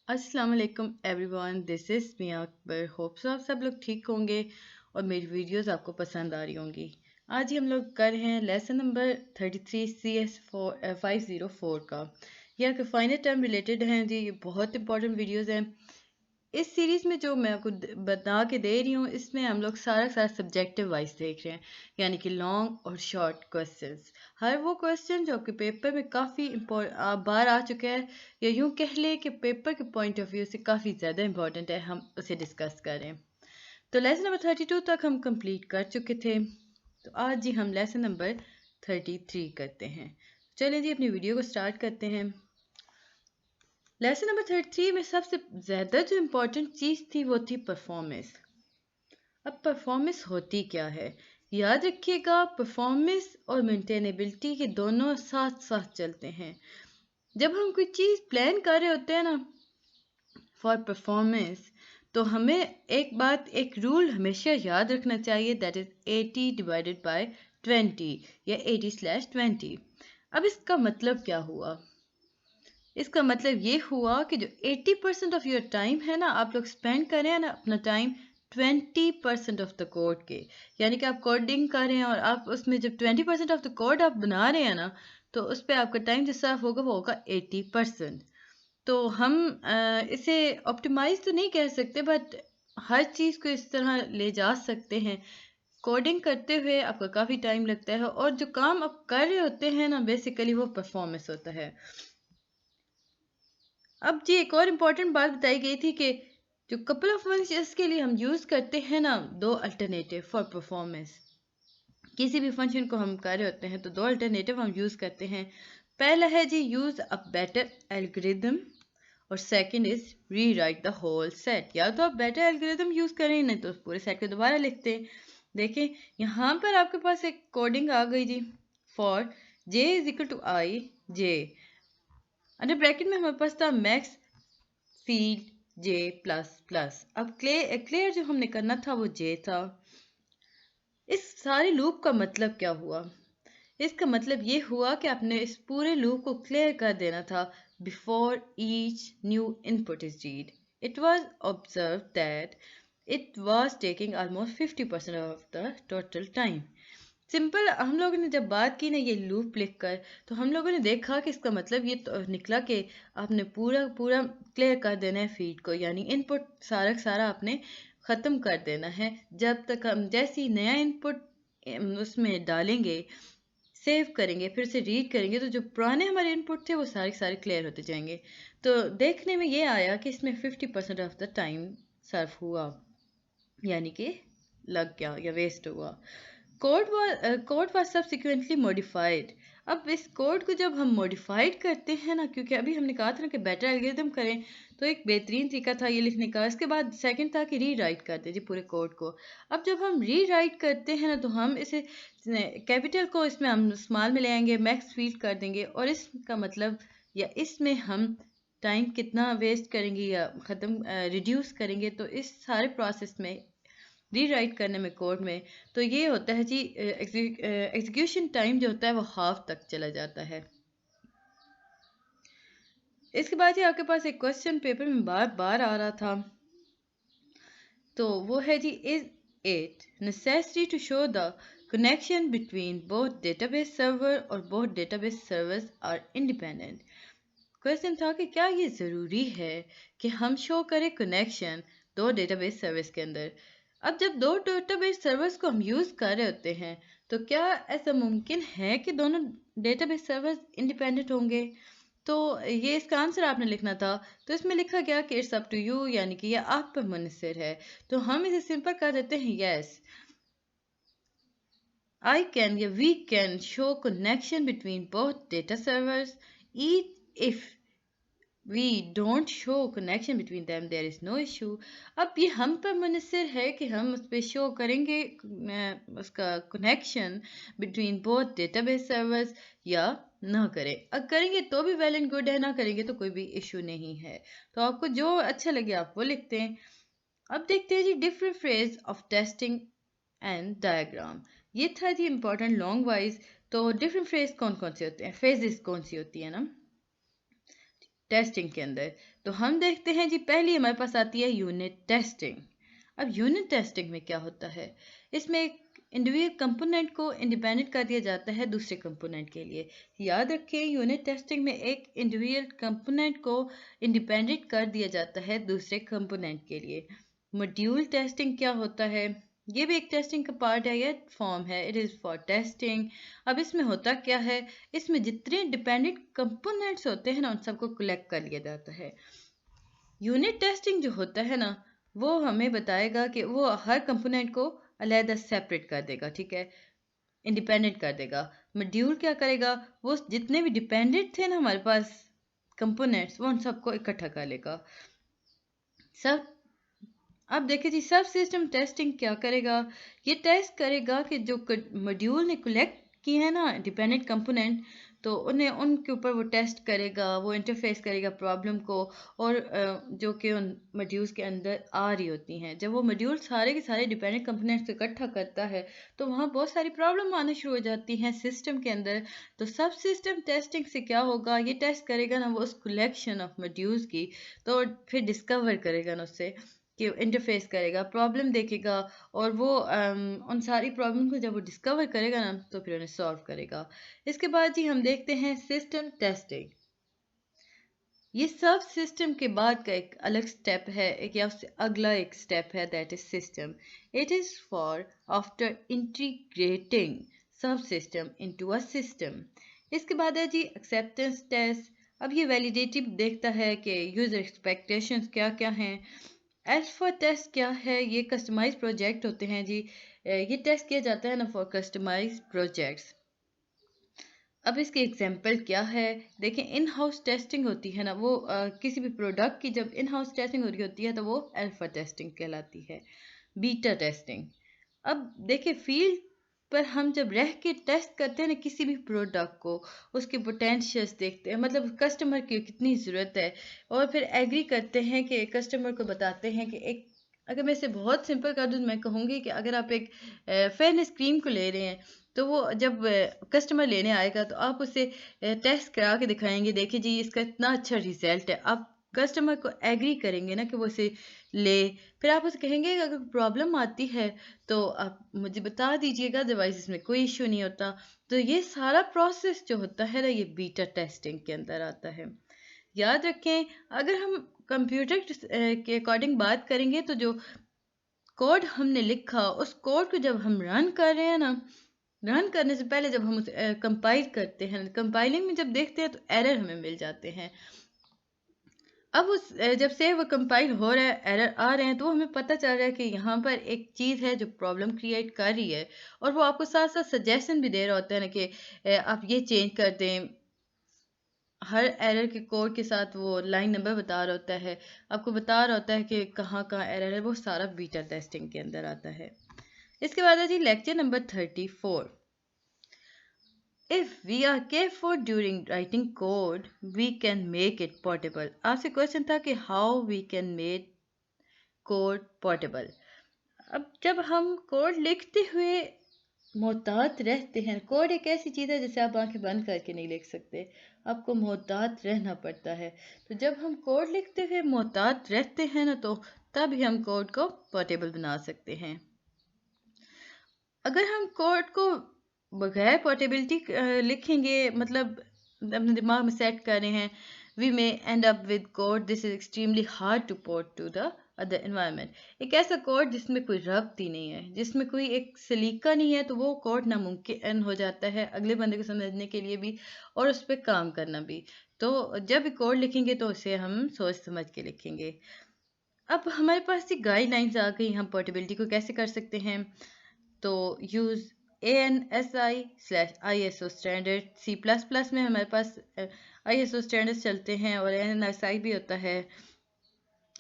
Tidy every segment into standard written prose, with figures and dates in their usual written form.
अस्सलाम वालेकुम everyone, this is Miya Akbar. Hope so आप सब लोग ठीक होंगे और मेरी वीडियोस आपको पसंद आ रही होंगी। आज ही हम लोग कर रहे हैं लेसन नंबर 33 CS504 का। यह कि फाइनल टर्म रिलेटेड हैं जी। ये बहुत इंपॉर्टेंट वीडियोस हैं। इस सीरीज़ में जो मैं आपको बता के दे रही हूँ, इसमें हम लोग सारा सारा सब्जेक्टिव वाइज देख रहे हैं, यानी कि लॉन्ग और शॉर्ट क्वेश्चंस। हर वो क्वेश्चन जो आपके पेपर में काफ़ी बार आ चुका है, या यूँ कह ले कि पेपर के पॉइंट ऑफ व्यू से काफ़ी ज़्यादा इंपॉर्टेंट है, हम उसे डिस्कस करें। तो लेसन नंबर 32 तक हम कंप्लीट कर चुके थे। तो आज जी हम लेसन नंबर 33 करते हैं। चलिए जी अपनी वीडियो को स्टार्ट करते हैं। लेसन नंबर 33 में सबसे ज़्यादा जो इम्पोर्टेंट चीज़ थी वो थी परफॉर्मेंस। अब परफॉर्मेंस होती क्या है, याद रखिएगा, परफॉर्मेंस और मेंटेनेबिलिटी के दोनों साथ साथ चलते हैं। जब हम कोई चीज़ प्लान कर रहे होते हैं ना फॉर परफॉर्मेंस, तो हमें एक रूल हमेशा याद रखना चाहिए, दैट इज 80 डिवाइडेड बाय 20 या 80/20। अब इसका मतलब क्या हुआ? इसका मतलब ये हुआ कि जो 80% ऑफ योर टाइम है ना, आप लोग स्पेंड कर रहे हैं ना अपना टाइम 20% ऑफ द कोड के, यानी कि आप कोडिंग कर रहे हैं और आप उसमें जब 20% ऑफ द कोड आप बना रहे हैं ना, तो उस पर आपका टाइम जो सर्व होगा वो होगा 80%। तो हम इसे ऑप्टिमाइज तो नहीं कह सकते, बट हर चीज़ को इस तरह ले जा सकते हैं। कोडिंग करते हुए आपका काफ़ी टाइम लगता है और जो काम आप कर रहे होते हैं ना, बेसिकली वो परफॉर्मेंस होता है। अब जी एक और इम्पॉर्टेंट बात बताई गई थी कि जो कपल ऑफ फंक्शंस के लिए हम यूज़ करते हैं ना, दो अल्टरनेटिव फॉर परफॉर्मेंस। किसी भी फंक्शन को हम कर रहे होते हैं तो दो अल्टरनेटिव हम यूज़ करते हैं। पहला है जी यूज़ अ बेटर एल्गोरिदम, और second is rewrite the whole set. या तो आप बेटर एल्गोरिदम यूज़ करें, नहीं तो पूरे सेट को दोबारा लिखते हैं। देखें यहाँ पर आपके पास एक कोडिंग आ गई जी, for J is equal to I J, under bracket में हमारे पास था max field J plus plus. अब क्लियर जो हमने करना था वो जे था। इस सारे लूप का मतलब क्या हुआ? इसका मतलब ये हुआ कि आपने इस पूरे लूप को क्लियर कर देना था before each new input is read. It was observe that it was taking almost 50% of the total time. Simple हम लोगों ने जब बात की ना ये लूप लिख कर, तो हम लोगों ने देखा कि इसका मतलब ये तो निकला कि आपने पूरा पूरा क्लियर कर देना है फीड को, यानी इनपुट सारा सारा आपने ख़त्म कर देना है। जब तक हम जैसे ही नया इनपुट उसमें डालेंगे, सेव करेंगे, फिर से रीड करेंगे, तो जो पुराने हमारे इनपुट थे वो सारे सारे क्लियर होते जाएंगे। तो देखने में ये आया कि इसमें 50% ऑफ द टाइम सर्व हुआ, यानी कि लग गया या वेस्ट हुआ। Code was subsequently modified. अब इस कोड को जब हम मॉडिफाइड करते हैं ना, क्योंकि अभी हमने कहा था ना कि बेटर एल्गोरिथम करें, तो एक बेहतरीन तरीका था ये लिखने का। इसके बाद सेकंड था कि री राइट कर दीजिए पूरे कोड को। अब जब हम री राइट करते हैं ना, तो हम इसे कैपिटल को इसमें हम स्मॉल में ले आएंगे, मैक्स फील्ड कर देंगे, और इसका मतलब या इसमें हम टाइम कितना वेस्ट करेंगे या ख़त्म रिड्यूस करेंगे, तो इस सारे प्रोसेस में रीराइट करने में कोड में, तो ये होता है जी एग्जीक्यूशन टाइम जो होता है वो हाफ तक चला जाता है। इसके बाद ही आपके पास एक क्वेश्चन पेपर में बार बार आ रहा था, तो वो है जी, is it necessary to show the connection between both database server और both database servers are independent. Question था कि क्या ये ज़रूरी है कि हम शो करें कनेक्शन दो डेटाबेस सर्विस के अंदर। अब जब दो डेटाबेस सर्वर्स को हम यूज़ कर रहे होते हैं, तो क्या ऐसा मुमकिन है कि दोनों डेटाबेस सर्वर्स इंडिपेंडेंट होंगे? तो ये इसका आंसर आपने लिखना था। तो इसमें लिखा गया कि इट्स अप टू यू, यानी कि यह आप पर मुनहसर है। तो हम इसे सिंपल कर देते हैं, yes I can, yeah, we can show connection between both data servers. If we don't show connection between them, there is no issue. अब ये हम पर मुनहसर है कि हम उस पर शो करेंगे उसका connection between both database servers या ना करें। अगर करेंगे तो भी वेल एंड गुड है, ना करेंगे तो कोई भी इशू नहीं है। तो आपको जो अच्छा लगे आप वो लिखते हैं। अब देखते हैं जी different phrase of testing and diagram. ये था जी इंपॉर्टेंट लॉन्ग वाइज। तो डिफरेंट फ्रेज कौन कौन से होते हैं, फेजेस कौन सी होती है ना। टेस्टिंग के अंदर। तो हम देखते हैं जी, पहली हमारे पास आती है यूनिट टेस्टिंग। अब यूनिट टेस्टिंग में क्या होता है, इसमें एक इंडिविजुअल कंपोनेंट को इंडिपेंडेंट कर दिया जाता है दूसरे कंपोनेंट के लिए। याद रखें, यूनिट टेस्टिंग में एक इंडिविजुअल कंपोनेंट को इंडिपेंडेंट कर दिया जाता है दूसरे कंपोनेंट के लिए। मॉड्यूल टेस्टिंग क्या होता है, ये भी एक टेस्टिंग का पार्ट है, ये फॉर्म है, इट इज़ फॉर टेस्टिंग। अब इसमें होता क्या है, इसमें जितने डिपेंडेंट कंपोनेंट्स होते हैं ना, उन सबको कलेक्ट कर लिया जाता है। यूनिट टेस्टिंग जो होता है ना, वो हमें बताएगा कि वो हर कंपोनेंट को अलहदा सेपरेट कर देगा, ठीक है, इंडिपेंडेंट कर देगा। मॉड्यूल क्या करेगा, वो जितने भी डिपेंडेंट थे ना हमारे पास कंपोनेंट्स, वो उन सबको इकट्ठा कर लेगा। सब अब देखिए जी, सब सिस्टम टेस्टिंग क्या करेगा, ये टेस्ट करेगा कि जो मॉड्यूल ने कलेक्ट किए हैं ना डिपेंडेंट कंपोनेंट, तो उन्हें उनके ऊपर वो टेस्ट करेगा, वो इंटरफेस करेगा प्रॉब्लम को, और जो कि उन मॉड्यूल्स के अंदर आ रही होती हैं। जब वो मॉड्यूल सारे के सारे डिपेंडेंट कंपोनेंट्स इकट्ठा करता है, तो वहाँ बहुत सारी प्रॉब्लम आना शुरू हो जाती हैं सिस्टम के अंदर। तो सब सिस्टम टेस्टिंग से क्या होगा, ये टेस्ट करेगा ना वो उस कलेक्शन ऑफ मॉड्यूल्स की, तो फिर डिस्कवर करेगा ना उससे कि इंटरफेस करेगा, प्रॉब्लम देखेगा, और वो उन सारी प्रॉब्लम को जब वो डिस्कवर करेगा ना, तो फिर उन्हें सॉल्व करेगा। इसके बाद जी हम देखते हैं सिस्टम टेस्टिंग। ये सब सिस्टम के बाद का एक अलग स्टेप है, एक या उससे अगला एक स्टेप है, that is system. It is for after integrating सब सिस्टम इनटू अ सिस्टम। इसके बाद है जी एक्सेप्टेंस टेस्ट। अब ये वैलिडेटिव देखता है कि यूजर एक्सपेक्टेशंस क्या क्या हैं। अल्फा टेस्ट क्या है, ये कस्टमाइज प्रोजेक्ट होते हैं जी, ये टेस्ट किया जाता है ना फॉर कस्टमाइज प्रोजेक्ट्स। अब इसके एग्जांपल क्या है, देखें, इन हाउस टेस्टिंग होती है ना, वो किसी भी प्रोडक्ट की जब इन हाउस टेस्टिंग हो रही होती है तो वो अल्फा टेस्टिंग कहलाती है। बीटा टेस्टिंग, अब देखिए, फील्ड पर हम जब रह के टेस्ट करते हैं ना किसी भी प्रोडक्ट को, उसके पोटेंशियल्स देखते हैं, मतलब कस्टमर की कितनी ज़रूरत है, और फिर एग्री करते हैं कि कस्टमर को बताते हैं कि एक, अगर मैं इसे बहुत सिंपल कर दूँ, मैं कहूँगी कि अगर आप एक फेयरनेस क्रीम को ले रहे हैं, तो वो जब कस्टमर लेने आएगा तो आप उसे टेस्ट करा के दिखाएंगे, देखिए जी इसका इतना अच्छा रिजल्ट है, आप कस्टमर को एग्री करेंगे ना कि वो इसे ले। फिर आप उसे कहेंगे कि अगर प्रॉब्लम आती है तो आप मुझे बता दीजिएगा, अदरवाइज इसमें कोई इशू नहीं होता। तो ये सारा प्रोसेस जो होता है ना, ये बीटा टेस्टिंग के अंदर आता है। याद रखें, अगर हम कंप्यूटर के अकॉर्डिंग बात करेंगे, तो जो कोड हमने लिखा, उस कोड को जब हम रन कर रहे हैं ना, रन करने से पहले जब हम उसे कंपाइल करते हैं, कंपाइलिंग में जब देखते हैं तो एरर हमें मिल जाते हैं। अब उस जब से वो कंपाइल हो रहा है, एरर आ रहे हैं, तो हमें पता चल रहा है कि यहाँ पर एक चीज़ है जो प्रॉब्लम क्रिएट कर रही है, और वो आपको साथ साथ सजेशन भी दे रहा होता है ना कि आप ये चेंज कर दें। हर एरर के कोड के साथ वो लाइन नंबर बता रहा होता है, आपको बता रहा होता है कि कहाँ कहाँ एरर है, वो सारा बीटा टेस्टिंग के अंदर आता है। इसके बाद है जी lecture number 34। If we are careful during writing code, we can make it portable. आपसे क्वेश्चन था कि how we can make code portable. अब जब हम कोड लिखते हुए मोहतात रहते हैं, कोड एक ऐसी चीज़ है जिसे आप आंखें बंद करके नहीं लिख सकते, आपको मोहतात रहना पड़ता है। तो जब हम कोड लिखते हुए मोहतात रहते हैं ना, तो तभी हम कोड को पोर्टेबल बना सकते हैं। अगर हम कोड को बगैर पोर्टेबिलिटी लिखेंगे, मतलब अपने दिमाग में सेट कर रहे हैं, we may end up with code this is extremely hard to port to the other environment. एक ऐसा कोड जिसमें कोई रब्त ही नहीं है, जिसमें कोई एक सलीका नहीं है, तो वो कोड नामुमकिन हो जाता है अगले बंदे को समझने के लिए भी, और उस पर काम करना भी। तो जब भी कोड लिखेंगे तो उसे हम सोच समझ के लिखेंगे। अब हमारे पास ये गाइडलाइंस आ गई, हम पोर्टेबिलिटी को कैसे कर सकते हैं। तो यूज़ ANSI/ISO स्टैंडर्ड। C++ में हमारे पास ISO स्टैंडर्ड्स चलते हैं, और ANSI भी होता है।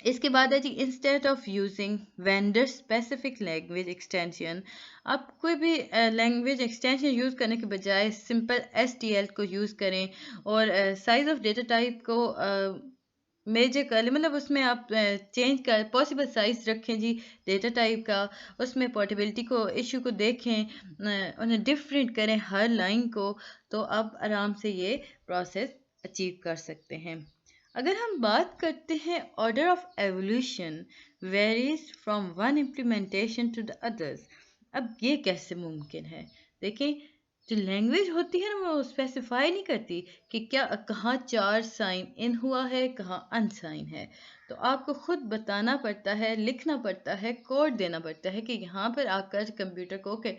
इसके बाद है जी, instead of using vendor specific language extension, आप कोई भी लैंग्वेज एक्सटेंशन यूज़ करने के बजाय सिंपल STL को यूज़ करें, और साइज ऑफ डेटा टाइप को मेजर कर लें, मतलब उसमें आप चेंज कर पॉसिबल साइज रखें जी डेटा टाइप का, उसमें पोर्टेबिलिटी को इशू को देखें, उन्हें डिफरेंट करें हर लाइन को, तो आप आराम से ये प्रोसेस अचीव कर सकते हैं। अगर हम बात करते हैं order of evolution varies from one implementation to the others, अब ये कैसे मुमकिन है? देखिए, जो लैंग्वेज होती है ना वो स्पेसिफाई नहीं करती कि क्या कहाँ चार साइन इन हुआ है, कहाँ अनसाइन है। तो आपको खुद बताना पड़ता है, लिखना पड़ता है, कोड देना पड़ता है कि यहाँ पर आकर कंप्यूटर को ओके।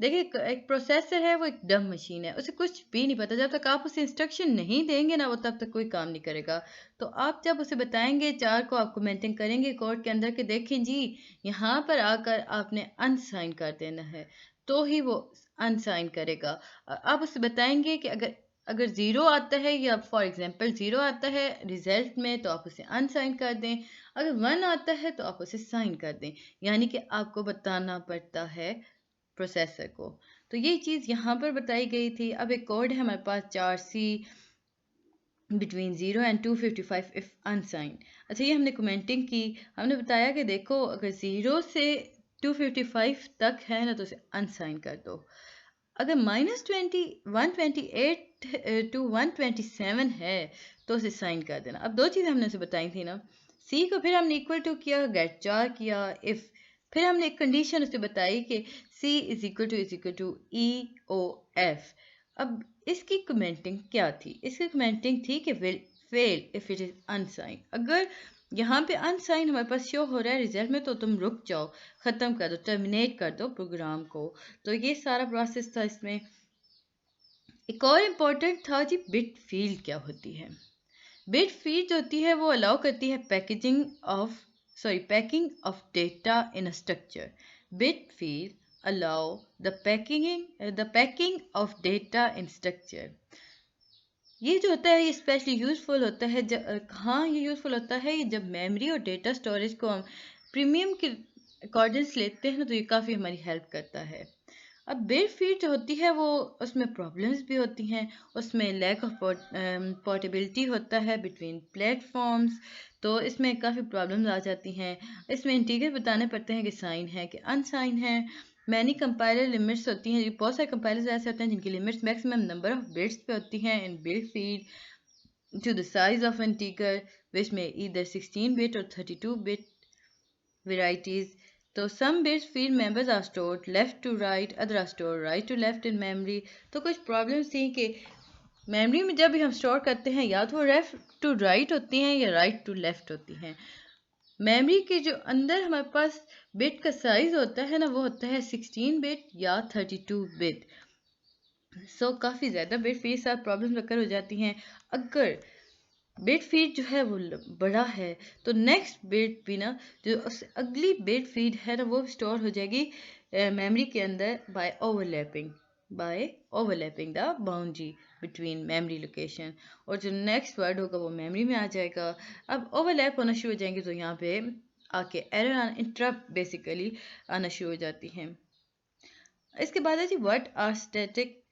देखिए, एक प्रोसेसर है, वो एक डम मशीन है, उसे कुछ भी नहीं पता। जब तक आप उसे इंस्ट्रक्शन नहीं देंगे ना, वो तब तक कोई काम नहीं करेगा। तो आप जब उसे बताएंगे, चार को आप कमेंटिंग करेंगे कोड के अंदर के देखें जी यहाँ पर आकर आपने अनसाइन कर देना है, तो ही वो अनसाइन करेगा। आप उसे बताएंगे कि अगर अगर ज़ीरो आता है या फॉर एग्जांपल ज़ीरो आता है रिजल्ट में, तो आप उसे अनसाइन कर दें। अगर वन आता है तो आप उसे साइन कर दें। यानी कि आपको बताना पड़ता है प्रोसेसर को। तो ये चीज़ यहाँ पर बताई गई थी। अब एक कोड है हमारे पास 4C बिटवीन 0 एंड 255 इफ़ अनसाइन। अच्छा, ये हमने कमेंटिंग की, हमने बताया कि देखो अगर 0 से 255 तक है ना तो उसे अनसाइन कर दो। अगर -20 128 टू 127 है तो उसे साइन कर देना। अब दो चीज़ें हमने उसे बताई थी ना, सी को फिर हमने इक्वल टू किया, गेट चार किया, इफ़ फिर हमने एक कंडीशन उसे बताई कि C is equal to E O F. अब इसकी कमेंटिंग क्या थी? इसकी कमेंटिंग थी कि will fail if it is unsigned. अगर यहाँ पे अनसाइन हमारे पास शो हो रहा है रिजल्ट में, तो तुम रुक जाओ, ख़त्म कर दो, टर्मिनेट कर दो प्रोग्राम को। तो ये सारा प्रोसेस था इसमें। एक और इम्पोर्टेंट था जी, बिट फील्ड क्या होती है? बिट फील्ड जो होती है वो अलाउ करती है packing of data in a structure. Bit field allow the packing of data in structure. ये जो होता है ये स्पेशली यूज़फुल होता है कहाँ ये यूज़फुल होता है? ये जब मेमोरी और डेटा स्टोरेज को हम प्रीमियम के अकॉर्डिंग्स लेते हैं ना, तो ये काफ़ी हमारी हेल्प करता है। अब बिट फीड जो होती है वो उसमें प्रॉब्लम्स भी होती हैं, उसमें लैक ऑफ पोर्टेबिलिटी होता है बिटवीन प्लेटफॉर्म्स। तो इसमें काफ़ी प्रॉब्लम्स आ जाती हैं। इसमें इंटीजर बताने पड़ते हैं कि साइन है कि अनसाइन है। मैनी कंपाइलर लिमिट्स होती हैं, बहुत सारे कंपाइलर्स ऐसे होते हैं जिनकी limits maximum number of bits पे होती हैं in bit feed to the size of integer which में ईदर 16 बिट और 32 bit varieties. So some bits field members are stored left to right, other are stored right to left in memory. तो कुछ problems थी कि memory में जब भी हम स्टोर करते हैं या तो लेफ्ट टू राइट होती हैं या राइट टू लेफ्ट होती हैं। मेमोरी के जो अंदर हमारे पास बिट का साइज होता है ना, वो होता है 16 बिट या 32 बिट। सो काफ़ी ज़्यादा बिट फीड साथ प्रॉब्लम अकर हो जाती हैं। अगर बिट फीड जो है वो बड़ा है तो नेक्स्ट बिट भी ना, जो अगली बिट फीड है ना, वो स्टोर हो जाएगी मेमोरी के अंदर by overlapping the boundary between memory location. और जो नेक्स्ट वर्ड होगा वो मेमोरी में आ जाएगा। अब ओवरलैप होना शुरू हो जाएंगे तो यहाँ पे आके एरर इंटरप्ट बेसिकली आना शुरू हो जाती हैं। इसके बाद है जी, what are static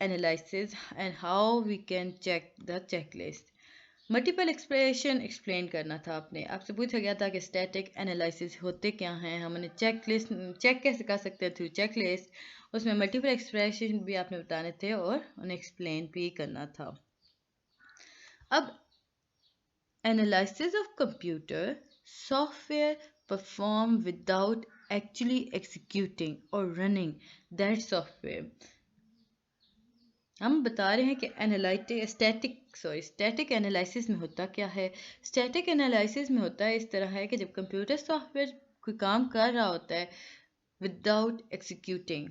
analysis and how we can check the checklist. Multiple expression explain करना था आपने, आपसे पूछा गया था कि स्टैटिक एनालिसिस होते क्या हैं, हम उन्हें चेक कैसे कर सकते हैं थ्रू चेक लिस्ट। उसमें मल्टीपल एक्सप्रेशन भी आपने बताने थे और उन्हें एक्सप्लेन भी करना था। अब analysis of computer software perform without actually executing और रनिंग दैट सॉफ्टवेयर। हम बता रहे हैं कि स्टैटिक एनालिसिस में होता क्या है। स्टैटिक एनालिसिस में होता है इस तरह है कि जब कंप्यूटर सॉफ्टवेयर कोई काम कर रहा होता है विदाउट एग्जीक्यूटिंग,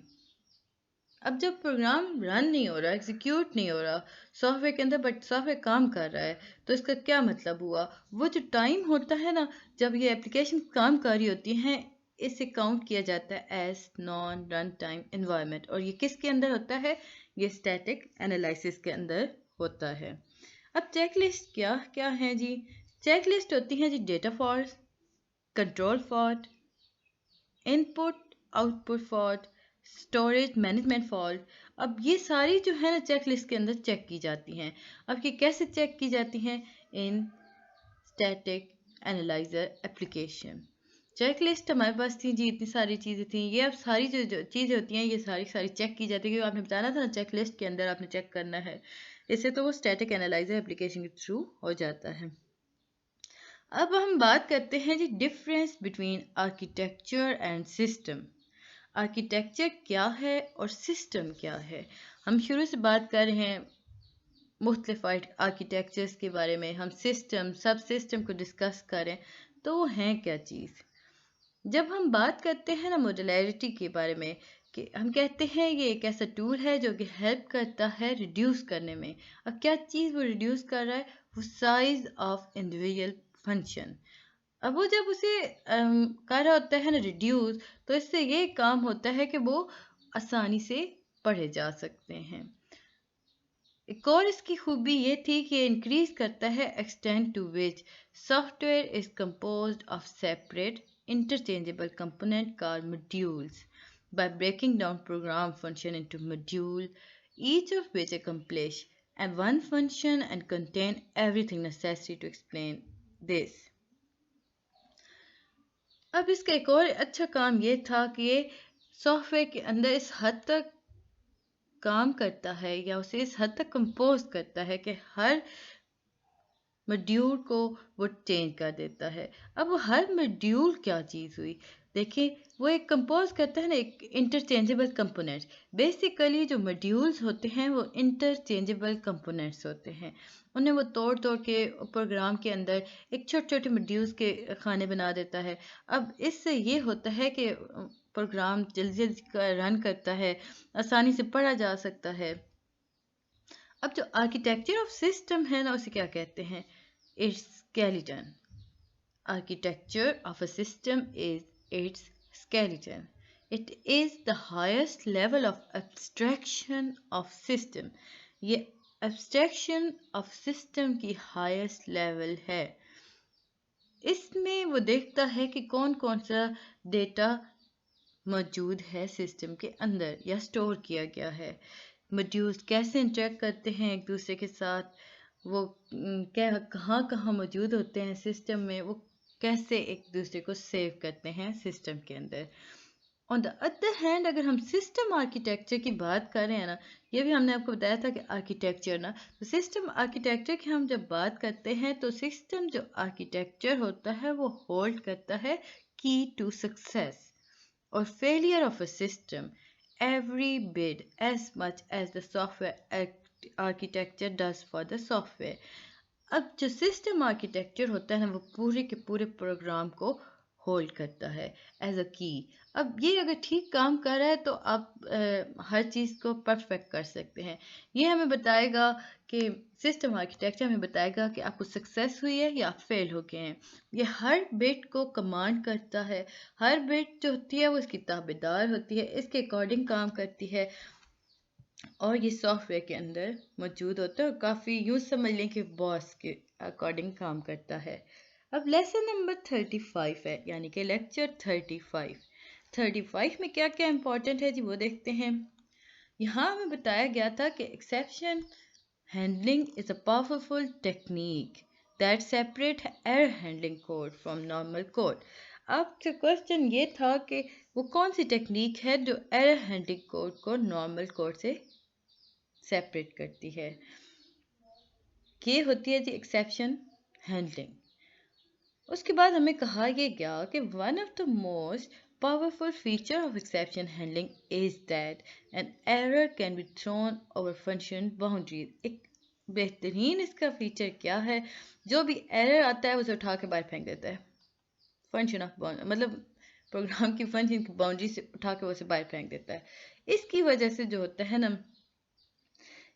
अब जब प्रोग्राम रन नहीं हो रहा, एग्जीक्यूट नहीं हो रहा सॉफ्टवेयर के अंदर, बट सॉफ्टवेयर काम कर रहा है, तो इसका क्या मतलब हुआ? वो जो टाइम होता है ना जब ये एप्लीकेशन काम कर रही होती हैं, इसे काउंट किया जाता है as non run time environment. और ये किसके अंदर होता है? ये स्टैटिक एनालिसिस के अंदर होता है। अब चेकलिस्ट क्या क्या है जी? चेकलिस्ट होती है जी data fault, control fault, input output fault, storage management fault. अब ये सारी जो है ना चेकलिस्ट के अंदर चेक की जाती हैं। अब ये कैसे चेक की जाती हैं? इन स्टैटिक एनालाइजर एप्लीकेशन। चेकलिस्ट हमारे पास थी जी, इतनी सारी चीज़ें थी। ये अब सारी जो चीज़ें होती हैं ये सारी सारी चेक की जाती है, क्योंकि आपने बताना था ना चेकलिस्ट के अंदर आपने चेक करना है। इससे तो वो स्टैटिक एनालाइजर एप्लीकेशन के थ्रू हो जाता है। अब हम बात करते हैं जी difference between architecture and system. Architecture क्या है और सिस्टम क्या है। हम शुरू से बात कर रहे हैं मुख्तलिफ आर्किटेक्चर्स के बारे में, हम सिस्टम सब सिस्टम को डिस्कस करें तो वो हैं क्या चीज़। जब हम बात करते हैं ना मॉड्यूलैरिटी के बारे में, कि हम कहते हैं ये एक ऐसा टूल है जो कि हेल्प करता है रिड्यूस करने में। अब क्या चीज़ वो रिड्यूस कर रहा है, वो साइज ऑफ इंडिविजुअल फंक्शन। अब वो जब उसे कर रहा होता है ना रिड्यूस, तो इससे ये काम होता है कि वो आसानी से पढ़े जा सकते हैं। एक और इसकी खूबी ये थी कि इंक्रीज करता है extend to which software is composed of separate interchangeable component called modules by breaking down program function into module, each of which accomplish and one function and contain everything necessary to explain this. अब इसका एक और अच्छा काम ये था कि ये सॉफ्टवेयर के अंदर इस हद तक काम करता है या उसे इस हद तक कंपोज करता है कि हर मॉड्यूल को वो चेंज कर देता है। अब वो हर मॉड्यूल क्या चीज़ हुई, देखिए वो एक कंपोज करता है ना एक इंटरचेंजेबल कंपोनेंट्स। बेसिकली जो मॉड्यूल्स होते हैं वो इंटरचेंजेबल कंपोनेंट्स होते हैं, उन्हें वो तोड़ तोड़ के प्रोग्राम के अंदर एक छोटे छोटे मॉड्यूल्स के खाने बना देता है। अब इससे ये होता है कि प्रोग्राम जल्दी जल्दी रन करता है, आसानी से पढ़ा जा सकता है। अब जो आर्किटेक्चर ऑफ सिस्टम है ना उसे क्या कहते हैं, it's skeleton. Architecture of a system is its skeleton. It is the highest level of abstraction of system. ये abstraction of system की highest level है। इसमें वो देखता है कि कौन कौन सा डेटा मौजूद है सिस्टम के अंदर या स्टोर किया गया है, मॉड्यूल्स कैसे इंटरेक्ट करते हैं एक दूसरे के साथ, वो क्या कहाँ कहाँ मौजूद होते हैं सिस्टम में, वो कैसे एक दूसरे को सेव करते हैं सिस्टम के अंदर। ऑन द अदर हैंड अगर हम सिस्टम आर्किटेक्चर की बात कर रहे हैं ना, ये भी हमने आपको बताया था कि आर्किटेक्चर ना, तो सिस्टम आर्किटेक्चर की हम जब बात करते हैं तो सिस्टम जो आर्किटेक्चर होता है वो होल्ड करता है की to success or failure of a system every bit as much as the software architecture does for the software. अब जो सिस्टम आर्किटेक्चर होता है ना वो पूरे के पूरे प्रोग्राम को होल्ड करता है एज अ की। अब ये अगर ठीक काम कर रहा है तो आप हर चीज़ को परफेक्ट कर सकते हैं। ये हमें बताएगा कि सिस्टम आर्किटेक्चर हमें बताएगा कि आपको सक्सेस हुई है या आप फेल हो गए हैं। ये हर बिट को कमांड करता है, हर बिट जो होती है वो इसकी ताबेदार होती है, इसके अकॉर्डिंग काम करती है और ये सॉफ्टवेयर के अंदर मौजूद होता है और काफ़ी यूँ समझ लें कि बॉस के अकॉर्डिंग काम करता है। अब लेसन नंबर 35 है, यानी कि लेक्चर 35 में क्या क्या इंपॉर्टेंट है जी वो देखते हैं। यहाँ हमें बताया गया था कि exception handling is a powerful technique that separate error handling code from normal code. अब जो क्वेश्चन ये था कि वो कौन सी टेक्निक है जो एरर हैंडलिंग कोड को नॉर्मल कोड से सेपरेट करती है। ये होती है जी एक्सेप्शन हैंडलिंग। उसके बाद हमें कहा यह गया कि one of the most powerful feature of exception handling is that an error can be thrown over function boundaries. एक बेहतरीन इसका फीचर क्या है, जो भी एरर आता है उसे उठा के बाहर फेंक देता है। फंक्शन ऑफ बाउंड्री मतलब प्रोग्राम की फंक्शन की बाउंड्री से उठा के उसे बाहर फेंक देता है। इसकी वजह से जो होता है ना,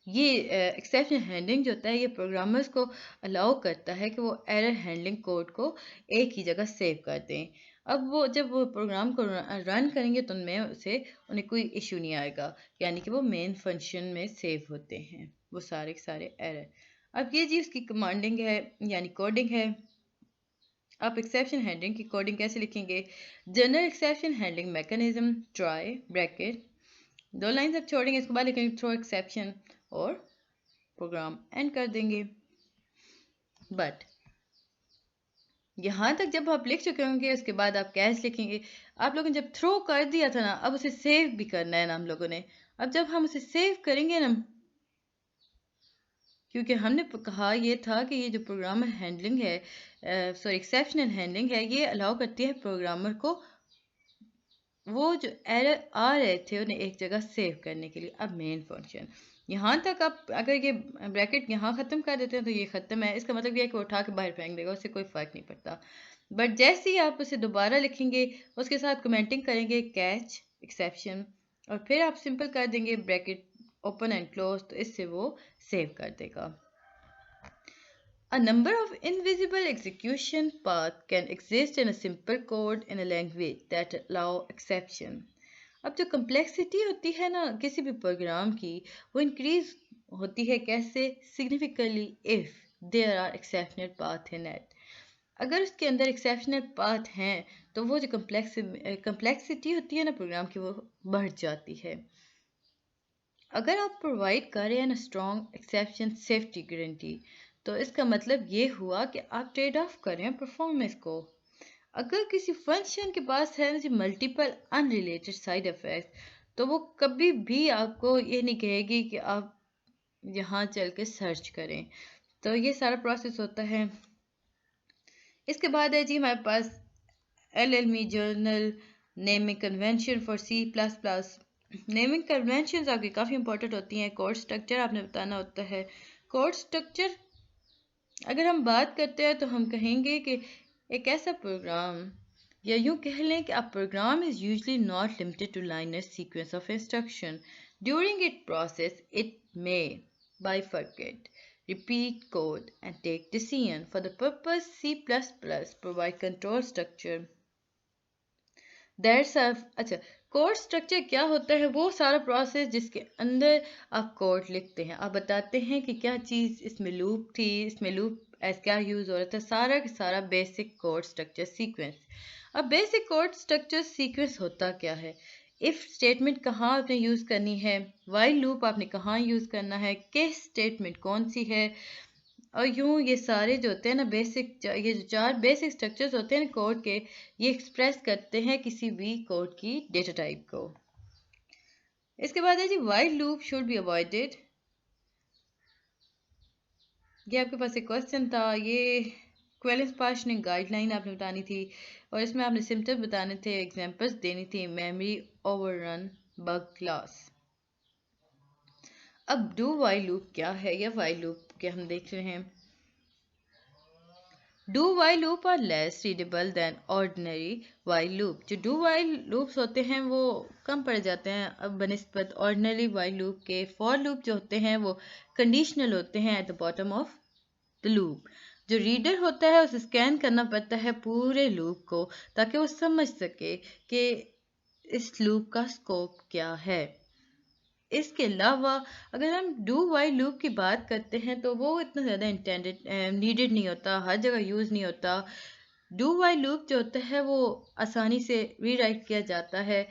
ये एक्सेप्शन हैंडलिंग जो होता है ये प्रोग्रामर्स को अलाउ करता है कि वो एरर हैंडलिंग कोड को एक ही जगह सेव कर दें। अब वो जब वो प्रोग्राम को रन करेंगे तो उन्हें कोई इशू नहीं आएगा, यानी कि वो मेन फंक्शन में सेव होते हैं वो सारे के सारे एरर। अब ये जी उसकी कमांडिंग है यानी कोडिंग है। आप एक्सेप्शन हैंडलिंग की कोडिंग कैसे लिखेंगे, general exception handling mechanism try bracket 2 lines आप छोड़ेंगे, इसके बाद लिखेंगे थ्रो एक्सेप्शन और प्रोग्राम एंड कर देंगे। बट यहाँ तक जब आप लिख चुके होंगे उसके बाद आप कैश लिखेंगे। आप लोगों ने जब थ्रो कर दिया था ना, अब उसे सेव भी करना है ना हम लोगों ने। अब जब हम उसे सेव करेंगे ना क्योंकि हमने कहा ये था कि ये जो प्रोग्रामर हैंडलिंग है, सॉरी एक्सेप्शनल हैंडलिंग है, ये अलाउ करती है प्रोग्रामर को वो जो एरर आ रहे थे उन्हें एक जगह सेव करने के लिए। अब मेन फंक्शन यहाँ तक, आप अगर ये ब्रैकेट यहाँ ख़त्म कर देते हैं तो ये ख़त्म है, इसका मतलब ये है कि वो उठा के बाहर फेंक देगा, उससे कोई फ़र्क नहीं पड़ता। बट जैसे ही आप उसे दोबारा लिखेंगे, उसके साथ कमेंटिंग करेंगे कैच एक्सेप्शन, और फिर आप सिंपल कर देंगे ब्रैकेट ओपन एंड क्लोज, तो इससे वो सेव कर देगा। A number of invisible execution paths can exist in a simple code in a language that allow exception. अब जो complexity होती है ना किसी भी प्रोग्राम की, वो increase होती है कैसे? Significantly if there are exceptional path in it. अगर उसके अंदर exceptional path हैं तो वो जो complexity होती है ना प्रोग्राम की, वो बढ़ जाती है। अगर आप प्रोवाइड करें ना स्ट्रॉन्ग एक्सेप्शन सेफ्टी गारंटी, तो इसका मतलब ये हुआ कि आप ट्रेड ऑफ करें परफॉर्मेंस को। अगर किसी फंक्शन के पास है जी मल्टीपल अनरिलेटेड साइड इफेक्ट्स, तो वो कभी भी आपको ये नहीं कहेगी कि आप यहाँ चल के सर्च करें। तो ये सारा प्रोसेस होता है। इसके बाद है जी हमारे पास LLM journal naming convention for C++। Naming conventions आपकी काफ़ी इंपॉर्टेंट होती हैं। कोड स्ट्रक्चर आपने बताना होता है। कोड स्ट्रक्चर अगर हम बात करते हैं तो हम कहेंगे कि एक ऐसा प्रोग्राम, या यूँ कह लें कि a program is usually not limited to linear sequence of instruction. During it process it may bifurcate, repeat code and take decision. For the purpose, C++ provide control structure. That's अच्छा, code structure क्या होता है? वो सारा process जिसके अंदर आप code लिखते हैं, आप बताते हैं कि क्या चीज़ इसमें लूप थी, इसमें लूप एज क्या यूज़ हो रहा था, सारा का सारा बेसिक कोड स्ट्रक्चर सीक्वेंस। अब बेसिक कोड स्ट्रक्चर सीक्वेंस होता क्या है? इफ़ स्टेटमेंट कहाँ आपने यूज़ करनी है, वाइल लूप आपने कहाँ यूज़ करना है, किस स्टेटमेंट कौन सी है, और यूँ ये सारे जो होते हैं ना बेसिक, ये जो 4 बेसिक स्ट्रक्चर्स होते हैं कोड के, ये एक्सप्रेस करते हैं किसी भी कोड की डेटा टाइप को। इसके बाद है जी while loop should be avoided. ये आपके पास एक क्वेश्चन था, ये इक्विवेलेंस पार्शनिंग गाइडलाइन आपने बतानी थी, और इसमें आपने सिम्टम्स बताने थे, एग्जांपल्स देनी थी, मेमोरी ओवररन, बग लॉस। अब डू वाइल लूप क्या है, या वाइल लूप के हम देख रहे हैं। Do while loop are less readable than ordinary while loop. जो डू वाइल लूप्स होते हैं वो कम पड़ जाते हैं अब बनिस्बत ऑर्डिनरी वाइल लूप के। फॉर लूप जो होते हैं वो कंडीशनल होते हैं at the bottom of the loop. जो रीडर होता है उसे स्कैन करना पड़ता है पूरे लूप को ताकि वो समझ सके कि इस लूप का स्कोप क्या है। इसके अलावा अगर हम डू वाइल लूप की बात करते हैं तो वो इतना ज़्यादा इंटेंडेड नीडेड नहीं होता, हर जगह यूज़ नहीं होता। डू वाइल लूप जो होता है वो आसानी से रीराइट किया जाता है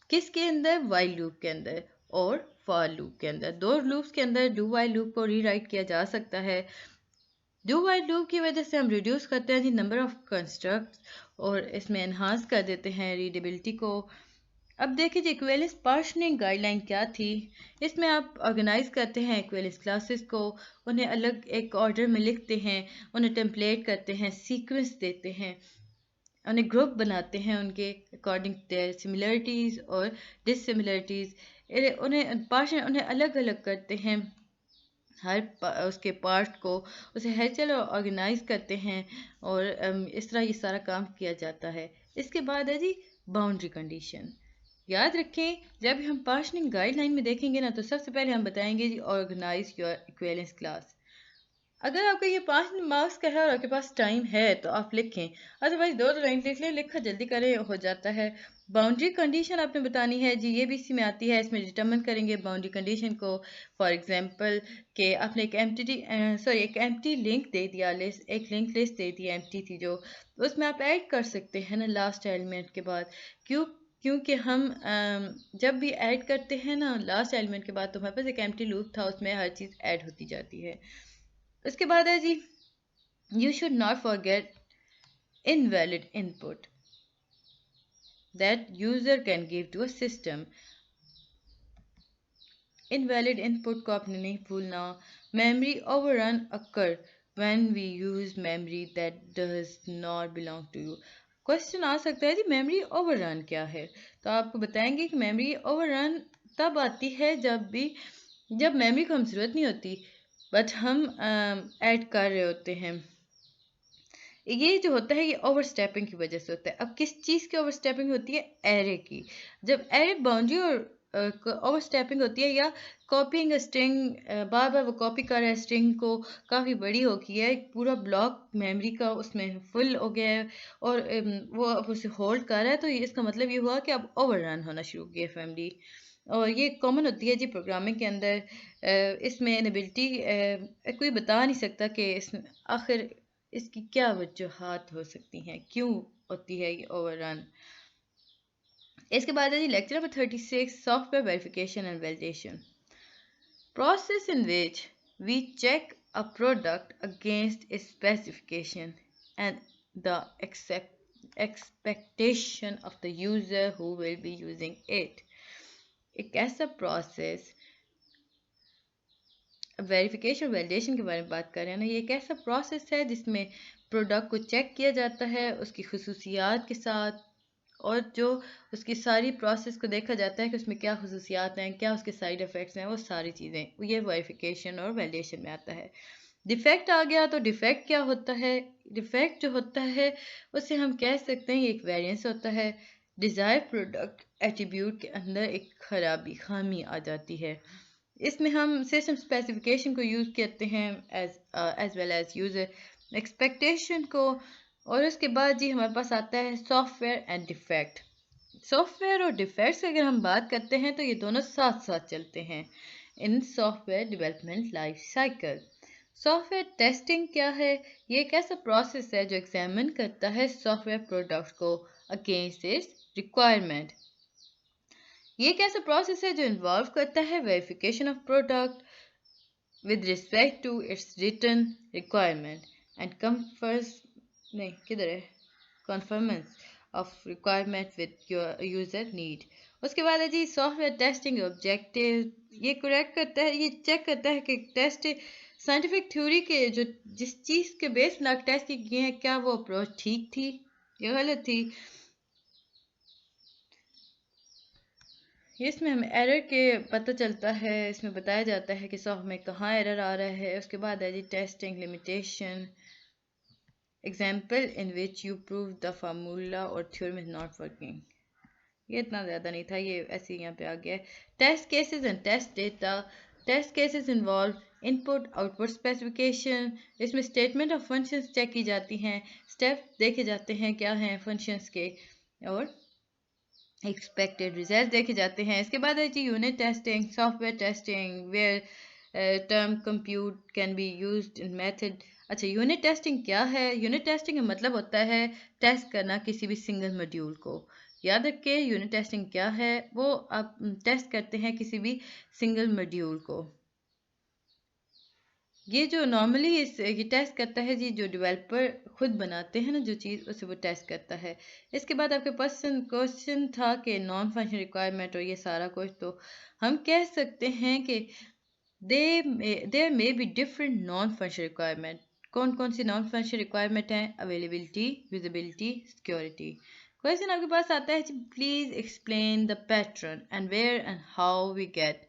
किसके अंदर? वाइल लूप के अंदर और फॉर लूप के अंदर। दो लूप्स के अंदर डू वाइल लूप को रीराइट किया जा सकता है। डू वाइल लूप की वजह से हम रिड्यूस करते हैं जी नंबर ऑफ कंस्ट्रक्ट्स, और इसमें एनहांस कर देते हैं रीडेबिलिटी को। अब देखिए जी इक्विवेलेंस पार्शनिंग गाइडलाइन क्या थी। इसमें आप ऑर्गेनाइज करते हैं इक्विवेलेंस क्लासेस को, उन्हें अलग एक ऑर्डर में लिखते हैं, उन्हें टेम्पलेट करते हैं, सीक्वेंस देते हैं, उन्हें ग्रुप बनाते हैं उनके अकॉर्डिंग देयर सिमिलरिटीज़ और डिससिमिलरिटीज़। उन्हें अलग अलग करते हैं, उसके पार्ट को उसे हेचल और ऑर्गेनाइज करते हैं, और इस तरह ये सारा काम किया जाता है। इसके बाद है जी बाउंड्री कंडीशन। याद रखें जब भी हम पार्शनिंग गाइडलाइन में देखेंगे ना तो सबसे पहले हम बताएंगे जी ऑर्गेनाइज योर इक्विवेलेंस क्लास। अगर आपका ये 5 मार्क्स का है और आपके पास टाइम है तो आप लिखें, अदरवाइज 2 लाइन लिख लें, लिखा जल्दी करें हो जाता है। बाउंड्री कंडीशन आपने बतानी है जी, ये भी इसी में आती है। इसमें डिटरमिन करेंगे बाउंड्री कंडीशन को। फॉर एग्जांपल कि आपने एक एम्प्टी लिंक दे दिया, लिस्ट एक लिंक लिस्ट दे दी एम्प्टी थी जो, उसमें आप ऐड कर सकते हैं ना लास्ट एलिमेंट के बाद। क्योंकि हम जब भी ऐड करते हैं ना लास्ट एलिमेंट के बाद, तो हमारे पास एक एम्प्टी लूप था, उसमें हर चीज़ ऐड होती जाती है। उसके बाद है जी you should not forget invalid input that user can give to a system. Invalid input को आपने नहीं भूलना। Memory overrun occur when we use memory that does not belong to you. Question आ सकता है जी मेमोरी ओवररन क्या है, तो आपको बताएंगे कि मेमोरी ओवररन तब आती है जब मेमोरी को हम ज़रूरत नहीं होती बट हम ऐड कर रहे होते हैं। ये जो होता है ये ओवरस्टेपिंग की वजह से होता है। अब किस चीज़ की ओवरस्टेपिंग होती है? एरे की। जब एरे बाउंड्री और ओवरस्टेपिंग होती है या कॉपिंग स्ट्रिंग, बार बार वो कॉपी कर रहा है स्ट्रिंग को, काफ़ी बड़ी हो गई है, एक पूरा ब्लॉक मेमोरी का उसमें फुल हो गया है और वो अब उसे होल्ड कर रहा है, तो इसका मतलब ये हुआ कि अब ओवररन होना शुरू हो गया है मेमोरी। और ये कॉमन होती है जी प्रोग्रामिंग के अंदर। इसमें इनेबिलिटी कोई बता नहीं सकता कि इस आखिर इसकी क्या वजूहात हो सकती हैं, क्यों होती है ये ओवररन। इसके बाद है जी lecture number 36, software verification and validation. Process in which we check a product against its specification and the expectation of the user who will be using it. एक ऐसा प्रोसेस, वेरिफिकेशन वैलिडेशन के बारे में बात कर रहे हैं ना, ये एक ऐसा प्रोसेस है जिसमें प्रोडक्ट को चेक किया जाता है उसकी खसूसियात के साथ, और जो उसकी सारी प्रोसेस को देखा जाता है कि उसमें क्या खसूसियात हैं, क्या उसके साइड इफ़ेक्ट्स हैं, वो सारी चीज़ें ये वेरिफिकेशन और वैलिडेशन में आता है। डिफेक्ट आ गया तो डिफेक्ट क्या होता है? डिफेक्ट जो होता है उसे हम कह सकते हैं एक वेरिएंस होता है। डिज़ायर प्रोडक्ट एट्रीब्यूट के अंदर एक खराबी, खामी आ जाती है। इसमें हम सिस्टम स्पेसिफिकेशन को यूज़ करते हैं as well as user expectation को। और उसके बाद जी हमारे पास आता है सॉफ्टवेयर एंड डिफेक्ट। सॉफ्टवेयर और डिफेक्ट्स की अगर हम बात करते हैं तो ये दोनों साथ साथ चलते हैं इन software development life cycle. Software testing क्या है? ये एक ऐसा प्रोसेस है जो एग्जामिन करता है सॉफ्टवेयर प्रोडक्ट को अगेंस्ट इट्स रिक्वायरमेंट। ये एक ऐसा प्रोसेस है जो इन्वॉल्व करता है verification of product with respect to its written requirement and conformance of requirement with your user need. उसके बाद है जी सॉफ्टवेयर टेस्टिंग ऑब्जेक्टिव। ये करेक्ट करता है, ये चेक करता है कि टेस्ट साइंटिफिक थ्योरी के जो जिस चीज़ के बेस पर टेस्ट किए हैं क्या वो अप्रोच ठीक थी या गलत थी। इसमें हमें एरर के पता चलता है, इसमें बताया जाता है कि सॉफ्ट में कहाँ एरर आ रहा है। उसके बाद है जी testing limitation, example in which you prove the formula और थ्योरम इज नॉट वर्किंग। ये इतना ज़्यादा नहीं था, ये ऐसे ही यहाँ पे आ गया है। Test cases and test data. Test cases involve input output specification. इसमें स्टेटमेंट ऑफ फंक्शंस चेक की जाती हैं, स्टेप्स देखे जाते हैं क्या हैं फंक्शंस के, और एक्सपेक्टेड रिजल्ट देखे जाते हैं। इसके बाद है जी unit testing, software testing where term compute can be used in method. अच्छा, यूनिट टेस्टिंग क्या है? यूनिट टेस्टिंग का मतलब होता है टेस्ट करना किसी भी सिंगल मॉड्यूल को। याद रखिए यूनिट टेस्टिंग क्या है, वो आप टेस्ट करते हैं किसी भी सिंगल मॉड्यूल को। ये जो नॉर्मली ये टेस्ट करता है जी जो डेवलपर खुद बनाते हैं ना जो चीज़, उसे वो टेस्ट करता है। इसके बाद आपके पास क्वेश्चन था कि नॉन फंक्शन रिक्वायरमेंट और ये सारा कुछ, तो हम कह सकते हैं कि there may be different non function requirement. कौन कौन सी नॉन फंक्शन रिक्वायरमेंट हैं? Availability, visibility, security. क्वेश्चन आपके पास आता है please explain the pattern and where and how we get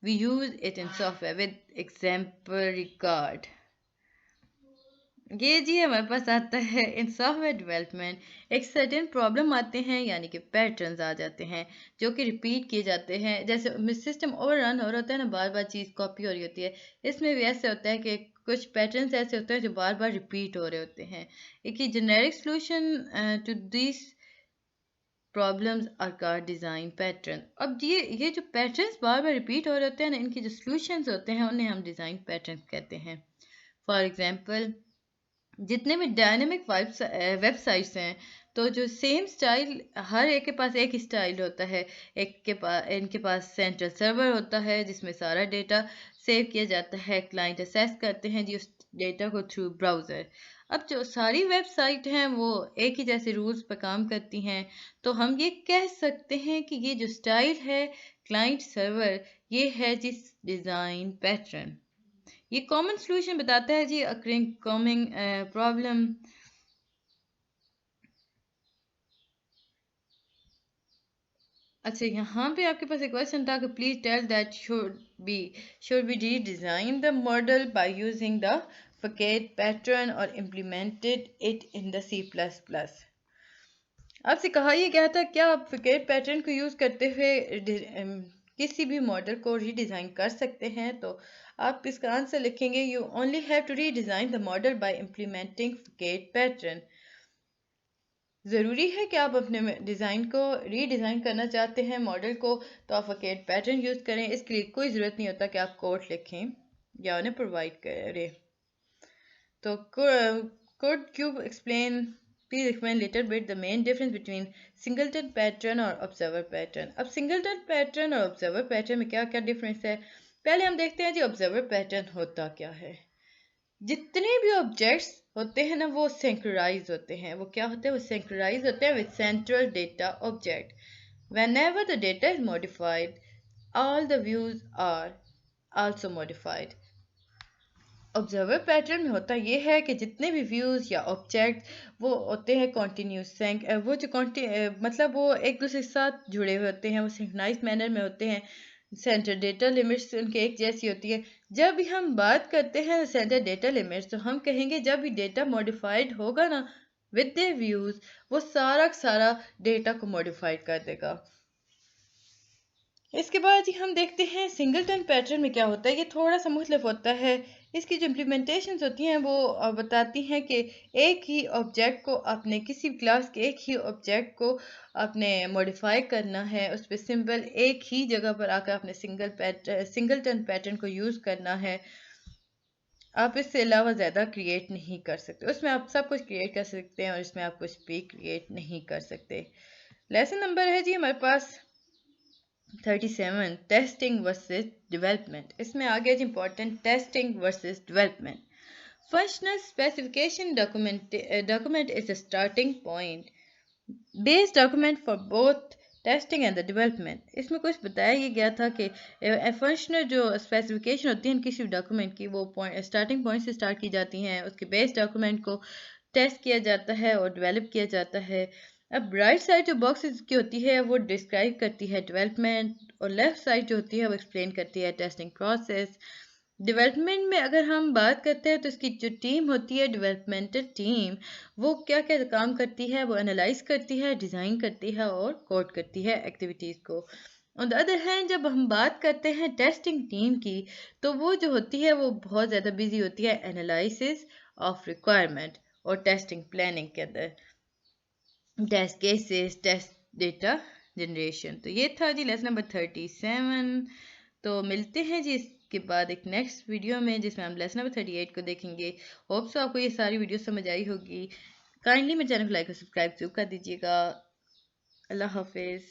we use it in software with example regard। ये जी हमारे पास आता है इन सॉफ्टवेयर डेवलपमेंट एक सर्टेन प्रॉब्लम आते हैं, यानी कि पैटर्न्स आ जाते हैं जो कि रिपीट किए जाते हैं। जैसे सिस्टम ओवररन हो रहा होता है ना, बार बार चीज़ कॉपी हो रही होती है, इसमें भी ऐसे होता है कि कुछ पैटर्न्स ऐसे होते हैं जो बार बार रिपीट हो रहे होते हैं। एक ही generic solution to this problems are car design pattern. अब ये जो पैटर्न्स बार बार रिपीट हो रहे होते हैं ना, इनके जो सॉल्यूशंस होते हैं उन्हें हम डिज़ाइन पैटर्न कहते हैं। फॉर एग्जांपल जितने भी डायनेमिक वेबसाइट्स हैं, तो जो सेम स्टाइल, हर एक के पास एक ही स्टाइल होता है। इनके पास सेंट्रल सर्वर होता है जिसमें सारा डेटा सेव किया जाता है, क्लाइंट असेस करते हैं जी उस डेटा को थ्रू ब्राउज़र। अब जो सारी वेबसाइट हैं वो एक ही जैसे रूल्स पर काम करती हैं, तो हम ये कह सकते हैं कि ये जो स्टाइल है क्लाइंट सर्वर, ये है जी डिज़ाइन पैटर्न। ये कॉमन सॉल्यूशन बताता है जी अकरिंग कॉमिंग प्रॉब्लम। अच्छा, यहाँ पे आपके पास एक क्वेश्चन था कि please tell that should be redesign the model by using the facade pattern और implemented it in the C++। आपसे कहा यह गया था क्या आप फकेट पैटर्न को यूज करते हुए किसी भी मॉडल को रीडिजाइन कर सकते हैं? तो आप इसका आंसर लिखेंगे you only have to redesign the model by implementing facade pattern. ज़रूरी है कि आप अपने डिज़ाइन को रीडिज़ाइन करना चाहते हैं मॉडल को, तो आप फकेट पैटर्न यूज़ करें। इसके लिए कोई ज़रूरत नहीं होता कि आप कोड लिखें या उन्हें प्रोवाइड करें। तो could you please explain little bit the main difference between singleton pattern और observer pattern। अब singleton pattern और observer pattern में क्या क्या डिफरेंस है, पहले हम देखते हैं जी observer pattern होता क्या है। जितने भी ऑब्जेक्ट्स होते हैं ना वो सिंक्रोनाइज होते हैं। वो क्या होते हैं? वो सिंक्रोनाइज होते हैं with central data object. Whenever the data is modified all the views are also modified. Observer pattern में होता ये है कि जितने भी व्यूज या ऑब्जेक्ट वो होते हैं कॉन्टीन्यूस वो जो मतलब वो एक दूसरे के साथ जुड़े हुए होते हैं, वो सिंक्रोनाइज मैनर में होते हैं। सेंटर डेटा लिमिट्स उनके एक जैसी होती है। जब भी हम बात करते हैं सेंटर डेटा लिमिट्स तो हम कहेंगे जब भी डेटा मॉडिफाइड होगा ना विद द व्यूज, वो सारा सारा डेटा को मॉडिफाइड कर देगा। इसके बाद ही हम देखते हैं सिंगलटन पैटर्न में क्या होता है। ये थोड़ा सा मुख्तलिफ होता है। इसकी जो इम्प्लीमेंटेशंस होती हैं वो बताती हैं कि एक ही ऑब्जेक्ट को आपने किसी क्लास के एक ही ऑब्जेक्ट को आपने मॉडिफाई करना है, उस पर सिंपल एक ही जगह पर आकर आपने सिंगलटन पैटर्न को यूज़ करना है। आप इससे अलावा ज़्यादा क्रिएट नहीं कर सकते। उसमें आप सब कुछ क्रिएट कर सकते हैं और इसमें आप कुछ भी क्रिएट नहीं कर सकते। लेसन नंबर है जी हमारे पास 37 टेस्टिंग वर्सेस डेवलपमेंट। इसमें आ गया जी important testing versus development. Functional specification document is a starting point base document for both testing and the development. इसमें कुछ बताया ये गया था कि फंक्शनल जो स्पेसिफिकेशन होती है किसी भी डॉक्यूमेंट की वो स्टार्टिंग पॉइंट से स्टार्ट की जाती हैं, उसके बेस डॉक्यूमेंट को टेस्ट किया जाता है और डेवलप किया जाता है। अब राइट साइड जो बॉक्सेस की होती है वो डिस्क्राइब करती है डेवलपमेंट और लेफ्ट साइड जो होती है वो एक्सप्लेन करती है टेस्टिंग प्रोसेस। डेवलपमेंट में अगर हम बात करते हैं तो इसकी जो टीम होती है डेवलपमेंटल टीम, वो क्या क्या काम करती है, वो एनालाइज करती है, डिज़ाइन करती है और कोड करती है एक्टिविटीज़ को। ऑन द अदर हैंड जब हम बात करते हैं टेस्टिंग टीम की तो वो जो होती है वो बहुत ज़्यादा बिजी होती है एनालिसिस ऑफ रिक्वायरमेंट और टेस्टिंग प्लानिंग के अंदर, test cases, test data generation. तो ये था जी लेसन नंबर 37। तो मिलते हैं जी इसके बाद एक नेक्स्ट वीडियो में जिसमें हम लेसन नंबर 38 को देखेंगे। होप सो आपको ये सारी वीडियो समझ आई होगी। काइंडली मेरे चैनल को लाइक और सब्सक्राइब जरूर कर दीजिएगा। अल्लाह हाफिज़।